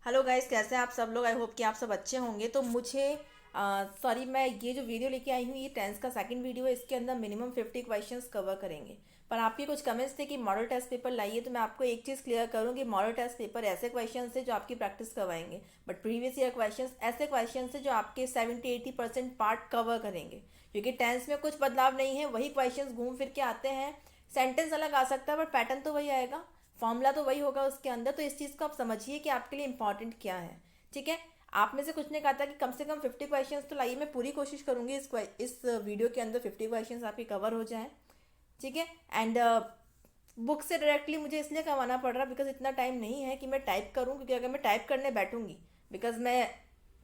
Hello guys, कैसे हैं आप सब लोग। आई होप कि आप सब अच्छे होंगे। तो मुझे सॉरी, मैं ये जो वीडियो लेके आई हूँ ये टेंस का सेकंड वीडियो है। इसके अंदर मिनिमम 50 क्वेश्चंस कवर करेंगे। पर आपके कुछ कमेंट्स थे कि मॉडल टेस्ट पेपर लाइए, तो मैं आपको एक चीज़ क्लियर करूँ कि मॉडल टेस्ट पेपर ऐसे क्वेश्चन है जो आपकी प्रैक्टिस करवाएंगे, बट प्रीवियस ईयर क्वेश्चन ऐसे क्वेश्चन है जो आपके 70-80% पार्ट कवर करेंगे। क्योंकि टेंस में कुछ बदलाव नहीं है, वही क्वेश्चन घूम फिर के आते हैं। सेंटेंस अलग आ सकता है बट पैटर्न तो वही आएगा, फॉर्मूला तो वही होगा उसके अंदर। तो इस चीज़ को आप समझिए कि आपके लिए इंपॉर्टेंट क्या है। ठीक है। आप में से कुछ ने कहा था कि कम से कम 50 क्वेश्चंस तो लाइए। मैं पूरी कोशिश करूंगी इस वीडियो के अंदर 50 क्वेश्चंस आपके कवर हो जाएं। ठीक है। एंड बुक से डायरेक्टली मुझे इसलिए करवाना पड़ रहा बिकॉज इतना टाइम नहीं है कि मैं टाइप करूं, क्योंकि अगर मैं टाइप करने बैठूंगी, बिकॉज मैं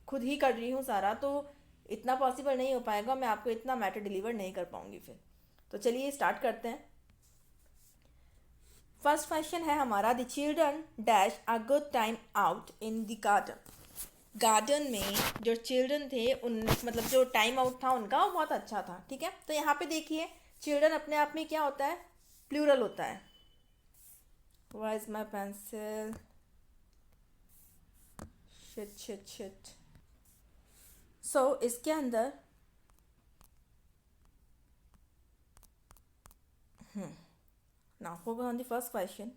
खुद ही कर रही हूँ सारा, तो इतना पॉसिबल नहीं हो पाएगा। मैं आपको इतना मैटर डिलीवर नहीं कर पाऊंगी फिर। तो चलिए स्टार्ट करते हैं। फर्स्ट क्वेश्चन है हमारा, the children dash a good time out in the garden. Garden में जो चिल्ड्रन थे उन मतलब जो टाइम आउट था उनका वो बहुत अच्छा था। ठीक है। तो यहाँ पे देखिए, चिल्ड्रन अपने आप में क्या होता है, प्लूरल होता है। Why is my pencil, shit shit shit. So इसके अंदर now focus on the first question.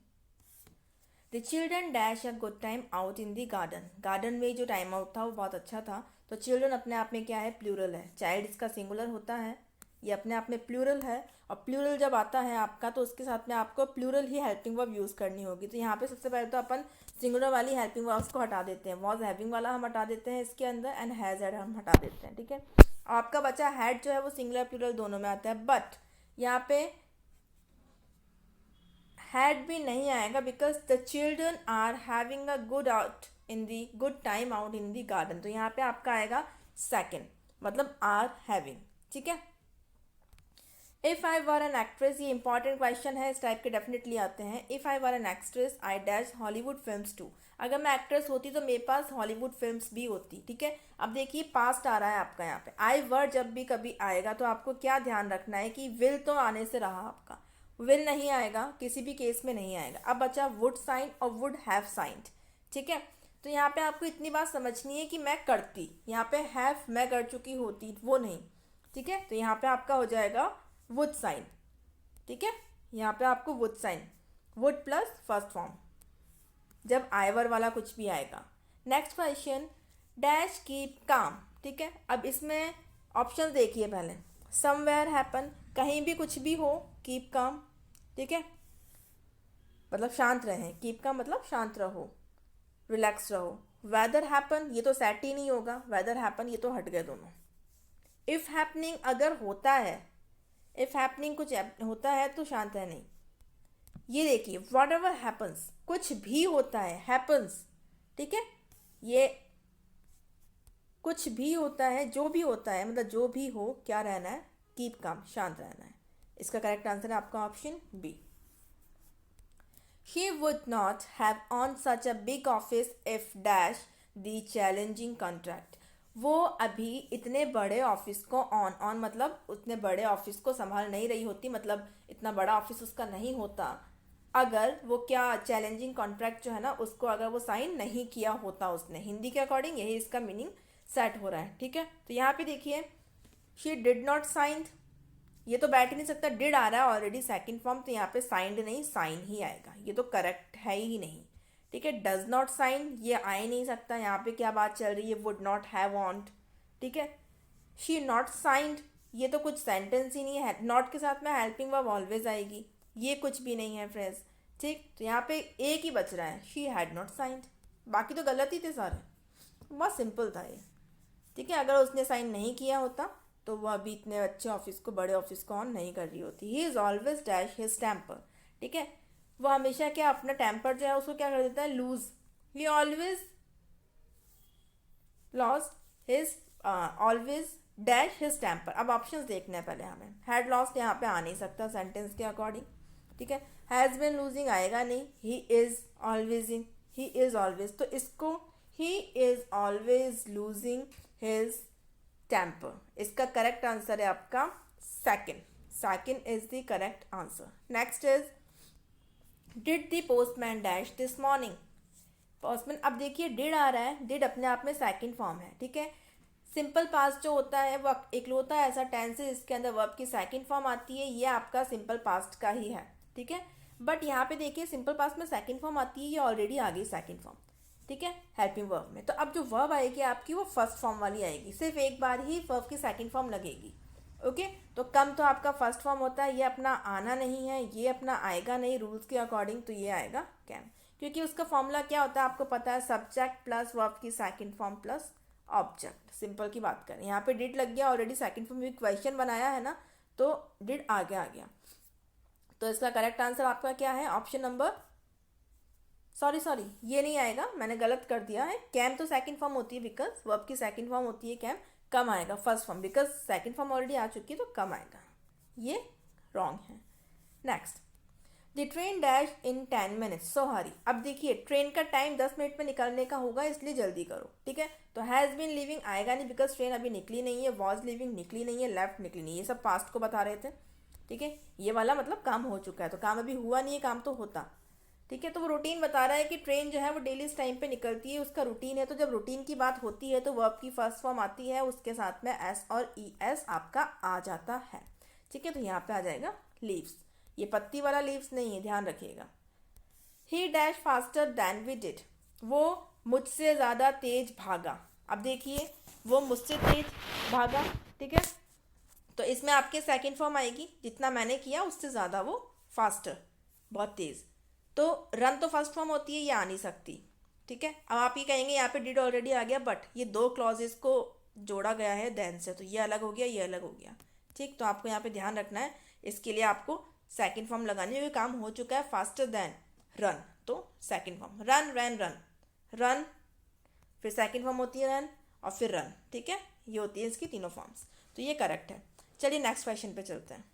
The children dash a good time out in the garden. Garden में जो टाइम आउट था वो बहुत अच्छा था। तो चिल्ड्रन अपने आप में क्या है, प्लूरल है। चाइल्ड इसका सिंगुलर होता है, ये अपने आप में प्लूरल है। और प्लूरल जब आता है आपका तो उसके साथ में आपको प्लूरल ही हेल्पिंग वर्ब यूज़ करनी होगी। तो यहाँ पे सबसे पहले तो अपन सिंगुलर वाली हेल्पिंग वर्ब्स को हटा देते हैं। वॉज हैविंग वाला हम हटा देते हैं इसके अंदर, एंड हैज़ हैड हम हटा देते हैं। ठीक है। आपका बचा हैड जो है वो सिंगुलर प्लूरल दोनों में आता है, बट यहाँ पे हैड भी नहीं आएगा because the children are having a good out in the good time out in the garden. तो यहाँ पे आपका आएगा सेकेंड, मतलब आर हैविंग। ठीक है। If I were an actress, ये इंपॉर्टेंट क्वेश्चन है, इस टाइप के डेफिनेटली आते हैं। If I were an actress I dash Hollywood films too. अगर मैं एक्ट्रेस होती तो मेरे पास हॉलीवुड फिल्म्स भी होती। ठीक है। अब देखिए पास्ट आ रहा है आपका यहाँ पे। आई वर जब भी कभी आएगा तो आपको क्या ध्यान रखना है कि विल तो आने से रहा आपका, विल नहीं आएगा, किसी भी केस में नहीं आएगा। अब बचा वुड साइन और वुड हैव साइंड। ठीक है। तो यहाँ पे आपको इतनी बात समझनी है कि मैं करती, यहाँ पे हैव मैं कर चुकी होती वो नहीं। ठीक है। तो यहाँ पे आपका हो जाएगा वुड साइन। ठीक है। यहाँ पे आपको would sign, would plus first form जब आयवर वाला कुछ भी आएगा। Next question, dash keep calm. ठीक है। अब इसमें ऑप्शन देखिए पहले। समवेयर हैपन, कहीं भी कुछ भी हो, कीप काम। ठीक है। मतलब शांत रहें, कीप का मतलब शांत रहो, रिलैक्स रहो। वेदर हैपन, ये तो सेट ही नहीं होगा, वेदर हैपन ये तो हट गए दोनों। इफ़ हैपनिंग, अगर होता है, इफ़ हैपनिंग कुछ होता है तो शांत है नहीं। ये देखिए वॉट एवर हैपन्स, कुछ भी होता है, हैपन्स। ठीक है। ये कुछ भी होता है, जो भी होता है, मतलब जो भी हो, क्या रहना है, कीप काम, शांत रहना है। इसका करेक्ट आंसर है आपका option B. He would not have earned such a big office if dash the challenging contract. वो अभी इतने बड़े ऑफिस को ऑन मतलब उतने बड़े ऑफिस को संभाल नहीं रही होती, मतलब इतना बड़ा ऑफिस उसका नहीं होता अगर वो क्या चैलेंजिंग कॉन्ट्रैक्ट जो है ना उसको अगर वो साइन नहीं किया होता उसने। हिंदी के अकॉर्डिंग यही इसका मीनिंग सेट हो रहा है। ठीक है। तो यहाँ पे देखिए, शी डिड नॉट साइन, ये तो बैठ ही नहीं सकता, डिड आ रहा है ऑलरेडी सेकंड फॉर्म, तो यहाँ पे साइंड नहीं साइन ही आएगा, ये तो करेक्ट है ही नहीं। ठीक है। डज नॉट साइन, ये आ ही नहीं सकता, यहाँ पे क्या बात चल रही है, वुड नॉट हैव वांट। ठीक है। शी नॉट साइंड, ये तो कुछ सेंटेंस ही नहीं है, नॉट के साथ में हेल्पिंग वर्ब ऑलवेज आएगी, ये कुछ भी नहीं है फ्रेंड्स। ठीक। तो यहाँ पे एक ही बच रहा है, शी हैड नॉट साइंड, बाकी तो गलत ही थे सारे। बहुत सिंपल था ये। ठीक है। अगर उसने साइन नहीं किया होता तो वो अभी इतने अच्छे ऑफिस को, बड़े ऑफिस को ऑन नहीं कर रही होती। He is always dash his temper. ठीक है। वो हमेशा क्या अपना टेम्पर जो है उसको क्या कर देता है, lose. He always lost his, always dash his temper. अब ऑप्शंस देखने हैं पहले हमें। हैड लॉस्ट यहाँ पे आ नहीं सकता सेंटेंस के अकॉर्डिंग। ठीक है। हैज़ बिन लूजिंग आएगा नहीं। He is always, he is always, तो इसको he is always losing his temper. इसका करेक्ट आंसर है आपका second. Second is the correct answer. Next is, did the postman dash this morning. First में अब देखिए डिड आ रहा है, डिड अपने आप में सेकंड फॉर्म है, ठीक है। सिंपल पास्ट जो होता है वो एक होता है ऐसा टेंस है जिसके अंदर वर्ब की सेकंड फॉर्म आती है, ये आपका सिंपल पास्ट का ही है, ठीक है। बट यहाँ पे देखिए सिंपल पास्ट में सेकंड फॉर्म आती है, ये ऑलरेडी आ गई सेकंड फॉर्म, ठीक है, हेल्पिंग वर्ब में। तो अब जो वर्ब आएगी आपकी वो फर्स्ट फॉर्म वाली आएगी, सिर्फ एक बार ही वर्ब की सेकंड फॉर्म लगेगी। ओके, तो कम तो आपका फर्स्ट फॉर्म होता है, ये अपना आना नहीं है, ये अपना आएगा नहीं रूल्स के अकॉर्डिंग, तो ये आएगा कैन, क्योंकि उसका फॉर्मूला क्या होता है आपको पता है, सब्जेक्ट प्लस वर्ब की second form plus object. Simple की बात करें, यहाँ पे डिड लग गया ऑलरेडी, सेकंड फॉर्म में क्वेश्चन बनाया है ना, तो डिड आगे आ गया। तो इसका करेक्ट आंसर आपका क्या है, ऑप्शन नंबर, सॉरी ये नहीं आएगा, मैंने गलत कर दिया है। कैम तो सेकंड फॉर्म होती है, बिकॉज वर्ब की सेकंड फॉर्म होती है कैम, कम आएगा first form, because second form already आ चुकी है तो कम आएगा, ये रॉन्ग है। Next, the train dash in 10 minutes so hurry. अब देखिए ट्रेन का टाइम 10 मिनट में निकलने का होगा, इसलिए जल्दी करो, ठीक है। तो हैज़ बीन लिविंग आएगा नहीं, बिकॉज ट्रेन अभी निकली नहीं है, वॉज लिविंग निकली नहीं है, लेफ्ट निकली नहीं है, ये सब पास्ट को बता रहे थे, ठीक है। ये वाला मतलब काम हो चुका है, तो काम अभी हुआ नहीं है, काम तो होता, ठीक है। तो वो रूटीन बता रहा है कि ट्रेन जो है वो डेली इस टाइम पे निकलती है, उसका रूटीन है। तो जब रूटीन की बात होती है तो वर्ब की फर्स्ट फॉर्म आती है, उसके साथ में एस और ई एस आपका आ जाता है, ठीक है। तो यहाँ पे आ जाएगा लीव्स, ये पत्ती वाला लीव्स नहीं है, ध्यान रखिएगा। He dash faster than we did, वो मुझसे ज़्यादा तेज भागा। अब देखिए वो मुझसे तेज भागा, ठीक है, तो इसमें आपके सेकंड फॉर्म आएगी, जितना मैंने किया उससे ज़्यादा वो फास्टर, बहुत तेज़। तो रन तो फर्स्ट फॉर्म होती है, ये आ नहीं सकती, ठीक है। अब आप ये कहेंगे यहाँ पे डिड ऑलरेडी आ गया, बट ये दो क्लॉजेस को जोड़ा गया है देन से, तो ये अलग हो गया, ये अलग हो गया, ठीक। तो आपको यहाँ पे ध्यान रखना है, इसके लिए आपको सेकंड फॉर्म लगानी है, क्योंकि काम हो चुका है फास्टर देन रन, तो सेकंड फॉर्म रन रैन रन, रन फिर सेकंड फॉर्म होती है रन और फिर रन, ठीक है, ये होती है इसकी तीनों फॉर्म्स, तो ये करेक्ट है। चलिए नेक्स्ट क्वेश्चन पे चलते हैं।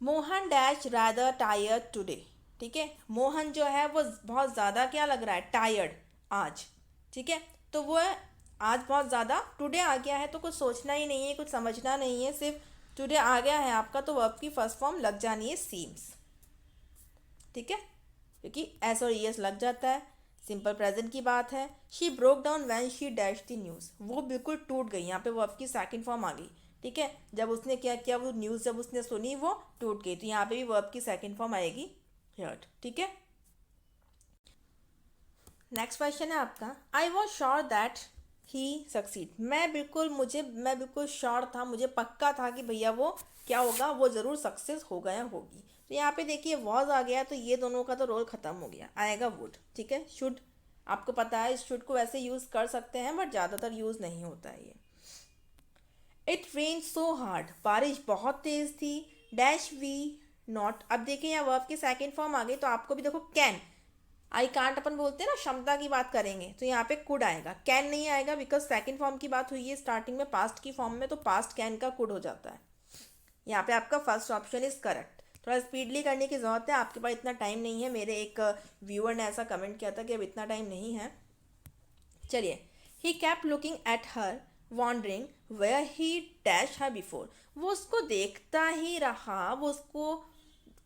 Mohan dash rather tired today, ठीक है। मोहन जो है वो बहुत ज़्यादा क्या लग रहा है, टायर्ड आज, ठीक है। तो वो आज बहुत ज़्यादा, टुडे आ गया है तो कुछ सोचना ही नहीं है, कुछ समझना नहीं है, सिर्फ टुडे आ गया है आपका, तो वर्ब की फर्स्ट फॉर्म लग जानी है सीम्स, ठीक है, क्योंकि एस और ई एस लग जाता है, सिंपल प्रेजेंट की बात है। She broke down when she dash the news, वो बिल्कुल टूट गई, यहाँ पे वर्ब की सेकंड फॉर्म आ गई, ठीक है। जब उसने क्या किया, वो न्यूज़ जब उसने सुनी वो टूट गई, तो यहाँ पे भी वर्ब की सेकंड फॉर्म आएगी हर्ट, ठीक है। नेक्स्ट क्वेश्चन है आपका, I was sure that he succeed, मैं बिल्कुल श्योर था, मुझे पक्का था कि भैया वो क्या होगा, वो ज़रूर सक्सेस हो गया होगी। तो यहाँ पे देखिए वॉज आ गया, तो ये दोनों का तो रोल ख़त्म हो गया, आएगा वुड, ठीक है। शुड आपको पता है, इस शुड को वैसे यूज़ कर सकते हैं, बट ज़्यादातर यूज़ नहीं होता है ये। इट रेन सो हार्ड, बारिश बहुत तेज़ थी, डैश वी नॉट। अब देखिए यहाँ वर्ब की सेकेंड फॉर्म आ गई, तो आपको भी देखो कैन, आई कांट अपन बोलते हैं ना, क्षमता की बात करेंगे, तो यहाँ पे कुड आएगा, कैन नहीं आएगा, बिकॉज सेकंड फॉर्म की बात हुई है स्टार्टिंग में पास्ट की फॉर्म में, तो पास्ट कैन का कुड हो जाता है। यहाँ पे आपका फर्स्ट ऑप्शन इज करेक्ट। थोड़ा स्पीडली करने की ज़रूरत है, आपके पास इतना टाइम नहीं है, मेरे एक व्यूअर ने ऐसा कमेंट किया था कि अब इतना टाइम नहीं है। चलिए, he kept looking at her wondering where he dash her before, वो उसको देखता ही रहा, वो उसको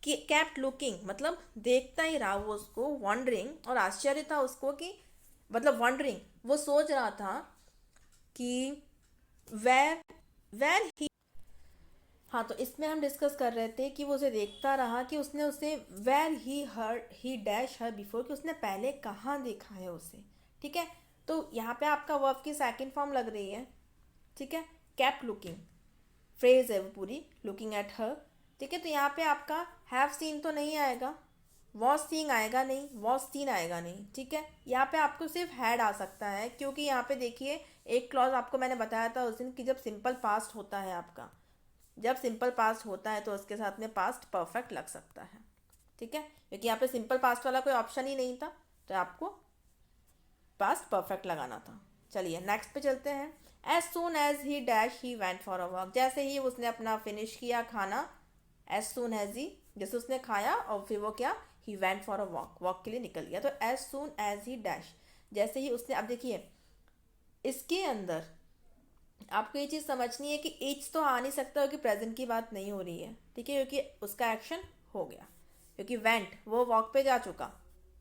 कैप्ट लुकिंग मतलब देखता ही रहा वो उसको, वॉन्डरिंग और आश्चर्य था उसको कि, मतलब वॉन्डरिंग वो सोच रहा था कि वेर वेर ही, हाँ तो इसमें हम डिस्कस कर रहे थे कि वो उसे देखता रहा कि उसने उसे where he dash her before, कि उसने पहले कहाँ देखा है उसे, ठीक है। तो यहाँ पे आपका वर्ब की सेकंड फॉर्म लग रही है, ठीक है, कैप लुकिंग फ्रेज है वो पूरी, लुकिंग एट हर, ठीक है। तो यहाँ पे आपका हैव सीन तो नहीं आएगा, वॉज सीइंग आएगा नहीं, वॉज सीन आएगा नहीं, ठीक है। यहाँ पे आपको सिर्फ हैड आ सकता है, क्योंकि यहाँ पे देखिए एक क्लॉज आपको मैंने बताया था उस दिन कि जब सिंपल पास्ट होता है आपका, जब सिंपल पास्ट होता है तो उसके साथ में पास्ट परफेक्ट लग सकता है, ठीक है, क्योंकि यहाँ पे सिंपल पास्ट वाला कोई ऑप्शन ही नहीं था, तो आपको पास्ट परफेक्ट लगाना था। चलिए नेक्स्ट पे चलते हैं। As soon as he dash he went for a walk, जैसे ही उसने अपना फिनिश किया खाना, एज सून एज ही, जैसे उसने खाया और फिर वो क्या, he went for a walk, walk के लिए निकल गया। तो as soon as he dash, जैसे ही उसने, अब देखिए इसके अंदर आपको ये चीज़ समझनी है कि ईच तो आ नहीं सकता क्योंकि प्रेजेंट की बात नहीं हो रही है, ठीक है, क्योंकि उसका एक्शन हो गया, क्योंकि वेंट वो वॉक पे जा चुका,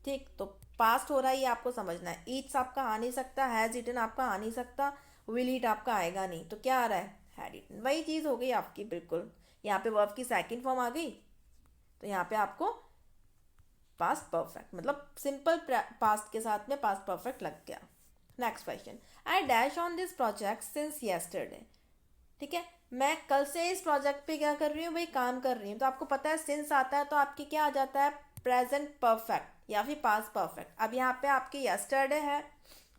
ठीक, तो पास्ट हो रहा है, ये आपको समझना है। ईट्स आपका आ नहीं सकता, हैज़ ईटन आपका आ नहीं सकता, विल ईट आपका आएगा नहीं, तो क्या आ रहा है, हैड ईटन। वही चीज़ हो गई आपकी बिल्कुल, यहाँ पे वर्ब की सेकंड फॉर्म आ गई, तो यहाँ पे आपको पास्ट परफेक्ट मतलब सिंपल पास्ट के साथ में पास्ट परफेक्ट लग गया। Next question, I dash on this project since yesterday, ठीक है, मैं कल से इस प्रोजेक्ट पे क्या कर रही हूँ भाई, काम कर रही हूँ। तो आपको पता है सिंस आता है तो आपकी क्या आ जाता है, प्रेजेंट परफेक्ट या फिर पास्ट परफेक्ट। अब यहाँ पे आपकी यस्टरडे है,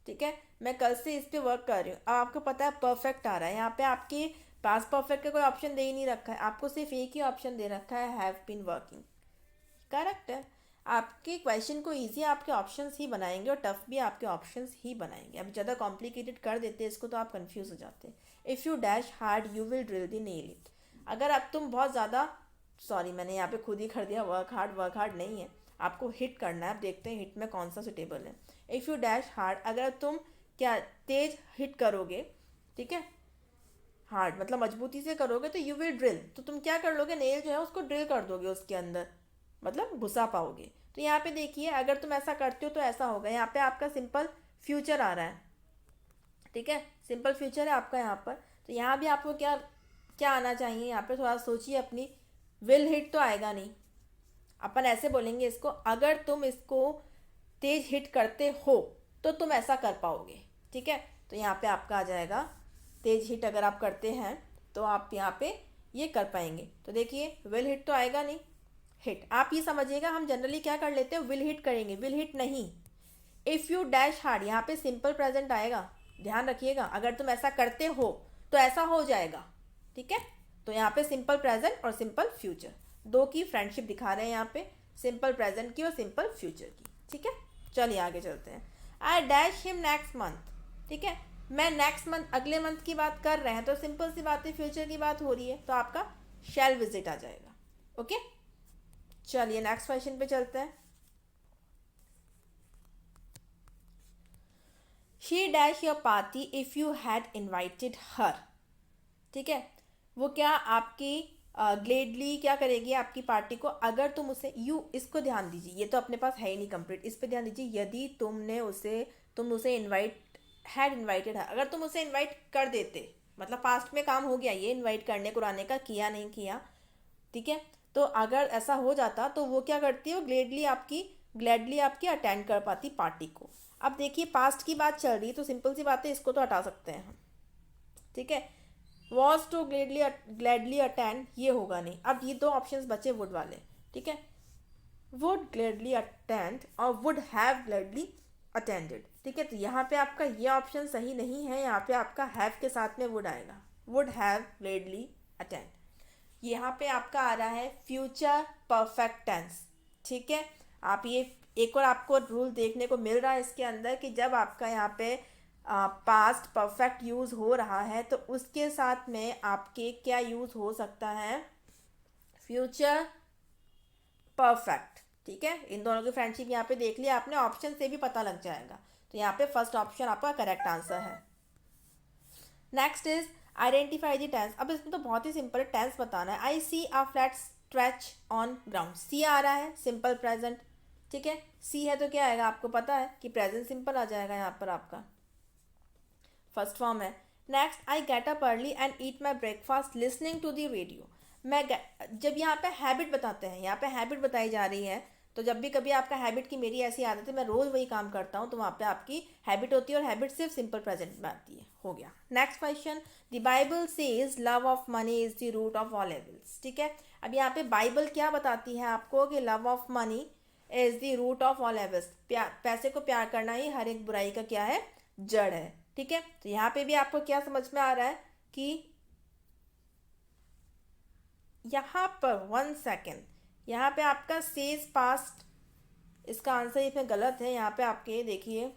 ठीक है, मैं कल से इस पे वर्क कर रही हूँ। अब आपको पता है परफेक्ट आ रहा है, यहाँ पे आपकी पास्ट परफेक्ट का कोई ऑप्शन दे ही नहीं रखा है, आपको सिर्फ एक ही ऑप्शन दे रखा है, हैव बीन वर्किंग। करेक्ट है। आपके क्वेश्चन को इजी आपके ऑप्शंस ही बनाएंगे और टफ भी आपके ऑप्शंस ही बनाएंगे। अब ज़्यादा कॉम्प्लिकेटेड कर देते हैं इसको तो आप कंफ्यूज हो जाते हैं। If you dash hard you will drill the nail it. अगर अब तुम बहुत ज़्यादा, सॉरी मैंने यहाँ पे खुद ही कर दिया, वर्क हार्ड नहीं है, आपको हिट करना है। अब देखते हैं हिट में कौन सा सुटेबल है। इफ़ यू डैश हार्ड, अगर तुम क्या तेज हिट करोगे, ठीक है, हार्ड मतलब मजबूती से करोगे, तो यू विल ड्रिल, तो तुम क्या कर लोगे, नेल जो है उसको ड्रिल कर दोगे उसके अंदर, मतलब घुसा पाओगे। तो यहाँ पे देखिए अगर तुम ऐसा करते हो तो ऐसा होगा। यहाँ पे आपका सिंपल फ्यूचर आ रहा है, ठीक है, सिंपल फ्यूचर है आपका यहाँ पर। तो यहाँ भी आपको क्या क्या आना चाहिए, यहाँ पे थोड़ा सोचिए अपनी। विल हिट तो आएगा नहीं, अपन ऐसे बोलेंगे इसको, अगर तुम इसको तेज हिट करते हो तो तुम ऐसा कर पाओगे, ठीक है। तो यहाँ पे आपका आ जाएगा तेज हिट अगर आप करते हैं तो आप यहाँ पे ये कर पाएंगे। तो देखिए विल हिट तो आएगा नहीं, हिट आप ये समझिएगा, हम जनरली क्या कर लेते हैं, विल हिट करेंगे, विल हिट नहीं। इफ़ यू डैश हार्ड, यहाँ पे सिंपल प्रेजेंट आएगा, ध्यान रखिएगा, अगर तुम ऐसा करते हो तो ऐसा हो जाएगा, ठीक है। तो यहाँ पे सिंपल प्रेजेंट और सिंपल फ्यूचर दो की फ्रेंडशिप दिखा रहे हैं यहाँ पे, सिंपल प्रेजेंट की और सिंपल फ्यूचर की, ठीक है। चलिए आगे चलते हैं। I dash him next month, ठीक है, मैं नेक्स्ट मंथ अगले मंथ की बात कर रहे हैं तो सिंपल सी बात है, फ्यूचर की बात हो रही है, तो आपका शैल विजिट आ जाएगा। ओके, चलिए नेक्स्ट क्वेश्चन पे चलते हैं। She dash your party if you had invited her, ठीक है, वो क्या आपकी ग्लेडली क्या करेगी आपकी पार्टी को, अगर तुम उसे, यू इसको ध्यान दीजिए, ये तो अपने पास है ही नहीं कंप्लीट, इस पे ध्यान दीजिए। यदि तुम उसे इनवाइट हैड इनवाइटेड है, अगर तुम उसे इनवाइट कर देते, मतलब पास्ट में काम हो गया ये इनवाइट करने कुराने का, किया नहीं किया, ठीक है। तो अगर ऐसा हो जाता तो वो क्या करती है, वो ग्लैडली आपकी अटेंड कर पाती पार्टी को। अब देखिए पास्ट की बात चल रही है तो सिंपल सी बात है, इसको तो हटा सकते हैं हम, ठीक है। वॉज टू ग्लैडली अटेंड ये होगा नहीं। अब ये दो ऑप्शंस बचे वुड वाले, ठीक है, वुड ग्लैडली अटेंड और वुड हैव ग्लैडली अटेंडेड, ठीक है। तो यहाँ पे आपका ये ऑप्शन सही नहीं है, यहाँ पे आपका हैव के साथ में वुड आएगा, वुड हैव ग्लैडली अटेंड। यहाँ पे आपका आ रहा है फ्यूचर परफेक्ट टेंस, ठीक है। आप ये एक और आपको रूल देखने को मिल रहा है इसके अंदर कि जब आपका यहाँ पे पास्ट परफेक्ट यूज़ हो रहा है तो उसके साथ में आपके क्या यूज़ हो सकता है, फ्यूचर परफेक्ट, ठीक है। इन दोनों की फ्रेंडशिप यहाँ पे देख लिया आपने, ऑप्शन से भी पता लग जाएगा। तो यहाँ पे फर्स्ट ऑप्शन आपका करेक्ट आंसर है। Next is identify the tense. अब इसमें तो बहुत ही सिंपल टेंस बताना है। I see a flat stretch on ground, see आ रहा है सिंपल प्रेजेंट, ठीक है, सी है तो क्या आएगा आपको पता है कि प्रेजेंट सिंपल आ जाएगा, यहाँ पर आपका फर्स्ट फॉर्म है। Next, I get up early and eat my breakfast listening to the radio. जब यहाँ पे हैबिट बताते हैं, यहाँ पे हैबिट बताई जा रही है, तो जब भी कभी आपका हैबिट की मेरी ऐसी आदत है मैं रोज़ वही काम करता हूँ, तो वहाँ पे आपकी हैबिट होती है और हैबिट सिर्फ सिंपल प्रेजेंट में आती है। हो गया। Next question, the Bible says love of money is the root of all evils, ठीक है। अब यहाँ पे बाइबल क्या बताती है आपको कि love of money is the root of all evils, पैसे को प्यार करना ही हर एक बुराई का क्या है, जड़ है, ठीक है। तो यहाँ पे भी आपको क्या समझ में आ रहा है कि यहाँ पर 1 सेकेंड, यहाँ पे आपका सेज पास्ट, इसका आंसर इसमें गलत है। यहाँ पे आपके देखिए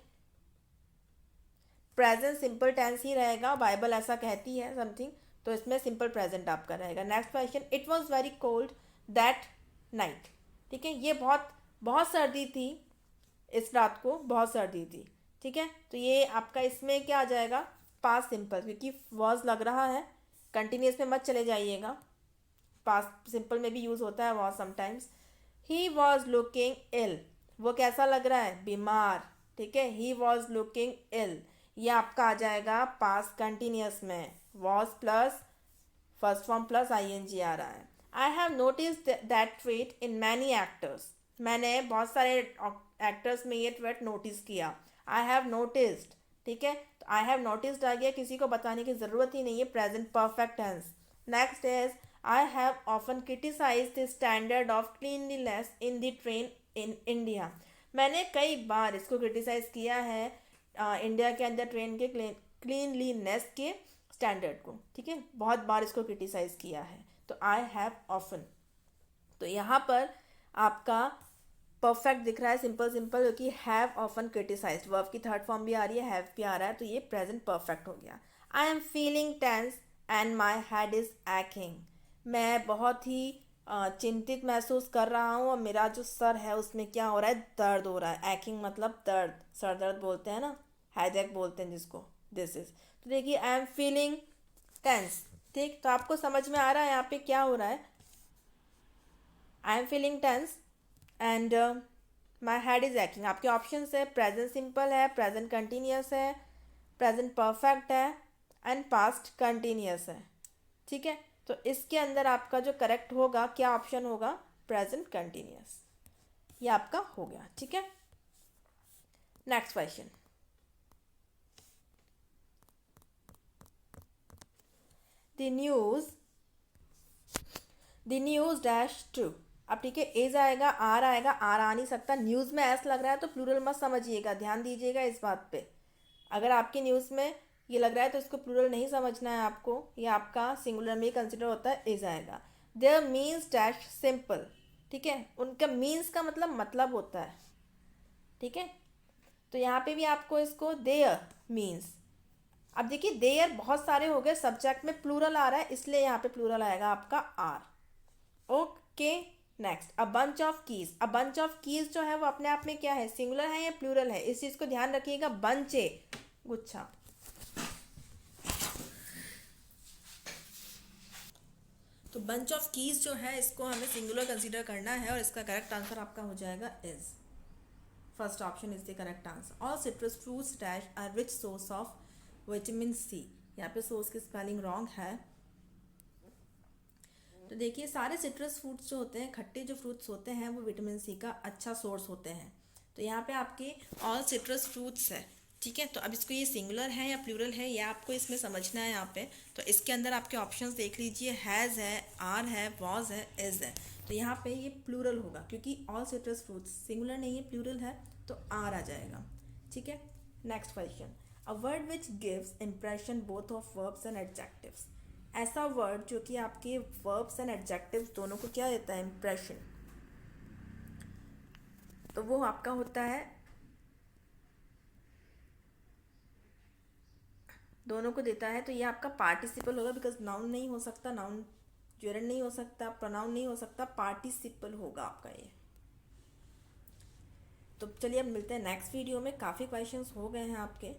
प्रेजेंट सिंपल टेंस ही रहेगा, बाइबल ऐसा कहती है समथिंग, तो इसमें सिंपल प्रेजेंट आपका रहेगा। Next question, it was very cold that night, ठीक है, ये बहुत बहुत सर्दी थी, इस रात को बहुत सर्दी थी, ठीक है। तो ये आपका इसमें क्या आ जाएगा, पास्ट सिंपल, क्योंकि वॉज लग रहा है, कंटिन्यूस में मत चले जाइएगा, पास्ट सिंपल में भी यूज़ होता है was sometimes. He was looking ill, वो कैसा लग रहा है, बीमार, ठीक है। ही वॉज लुकिंग इल, ये आपका आ जाएगा पास्ट कंटिन्यूस में, was plus first form plus ING आ रहा है। I have noticed that trait in many actors, मैंने बहुत सारे एक्टर्स में ये ट्रेट नोटिस किया। आई हैव नोटिस्ड, ठीक है, तो आई हैव नोटिस्ड आ गया, किसी को बताने की ज़रूरत ही नहीं है, present perfect tense. Next is I have often criticise the standard of cleanliness in the train in India, मैंने कई बार इसको क्रिटिसाइज किया है इंडिया के अंदर ट्रेन के क्लीनलीनेस के स्टैंडर्ड को, ठीक है, बहुत बार इसको क्रिटिसाइज किया है, तो आई हैव ऑफन। तो यहाँ पर आपका परफेक्ट दिख रहा है, सिंपल सिंपल, क्योंकि हैव ऑफन क्रिटिसाइज्ड, वर्ब की थर्ड फॉर्म भी आ रही है, हैव भी आ रहा है, तो ये प्रेजेंट परफेक्ट हो गया। I am feeling tense and my head is acting, मैं बहुत ही चिंतित महसूस कर रहा हूँ और मेरा जो सर है उसमें क्या हो रहा है, दर्द हो रहा है। एक्टिंग मतलब दर्द, सर दर्द बोलते हैं ना, हेडेक बोलते हैं जिसको, दिस इज। तो देखिए आई एम फीलिंग टेंस, ठीक, तो आपको समझ में आ रहा है यहाँ पे क्या हो रहा है, I am feeling tense and my head is acting. आपके ऑप्शन है प्रेजेंट सिंपल है, प्रेजेंट कंटिन्यूस है, प्रेजेंट परफेक्ट है एंड पास्ट कंटिन्यूस है, ठीक है। तो इसके अंदर आपका जो करेक्ट होगा क्या ऑप्शन होगा, प्रेजेंट कंटिन्यूस, ये आपका हो गया, ठीक है। Next question, the news dash true, अब ठीक है, एज आएगा, आर आएगा, आर आ नहीं सकता, न्यूज़ में एस लग रहा है तो प्लूरल मत समझिएगा, ध्यान दीजिएगा इस बात पे। अगर आपकी न्यूज़ में ये लग रहा है तो इसको प्लूरल नहीं समझना है आपको, ये आपका सिंगुलर में कंसिडर होता है, इज आएगा। देयर मीन्स डैश सिंपल, ठीक है, उनका मीन्स का मतलब होता है, ठीक है। तो यहाँ पे भी आपको इसको देयर मीन्स, अब देखिए देयर बहुत सारे हो गए, सब्जेक्ट में प्लूरल आ रहा है इसलिए यहाँ पे प्लूरल आएगा आपका are, okay. Next, a bunch of keys, a bunch of keys जो है वो अपने आप में क्या है, सिंगुलर है या प्लूरल है, इस चीज़ को ध्यान रखिएगा, बंच है गुच्छा, तो बंच ऑफ कीज जो है इसको हमें सिंगुलर कंसीडर करना है और इसका करेक्ट आंसर आपका हो जाएगा is, first option is the correct answer. All citrus fruits dash are rich source of vitamin C, यहाँ पे सोर्स की स्पेलिंग रॉन्ग है, तो देखिए सारे सिट्रस फ्रूट्स जो होते हैं, खट्टे जो फ्रूट्स होते हैं वो विटामिन सी का अच्छा सोर्स होते हैं, तो यहाँ पे आपके ऑल सिट्रस फ्रूट्स है, ठीक है। तो अब इसको ये सिंगुलर है या प्लूरल है ये आपको इसमें समझना है यहाँ पे, तो इसके अंदर आपके ऑप्शंस देख लीजिए, हैज़ है, आर है, वॉज है, इज है, तो यहाँ पे ये प्लूरल होगा क्योंकि ऑल सिट्रस फ्रूट्स सिंगुलर नहीं है, प्लूरल है, तो आर आ जाएगा, ठीक है। Next question, a word which gives impression both of verbs and adjectives, ऐसा वर्ड जो कि आपके वर्ब्स एंड एडजेक्टिव्स दोनों को क्या देता है, इंप्रेशन, तो वो आपका होता है, दोनों को देता है, तो ये आपका पार्टिसिपल होगा, बिकॉज नाउन नहीं हो सकता, नाउन ज्यूरेंड नहीं हो सकता, प्रोनाउन नहीं हो सकता, पार्टिसिपल होगा आपका ये। तो चलिए अब मिलते हैं नेक्स्ट वीडियो में, काफ़ी क्वेश्चंस हो गए हैं आपके।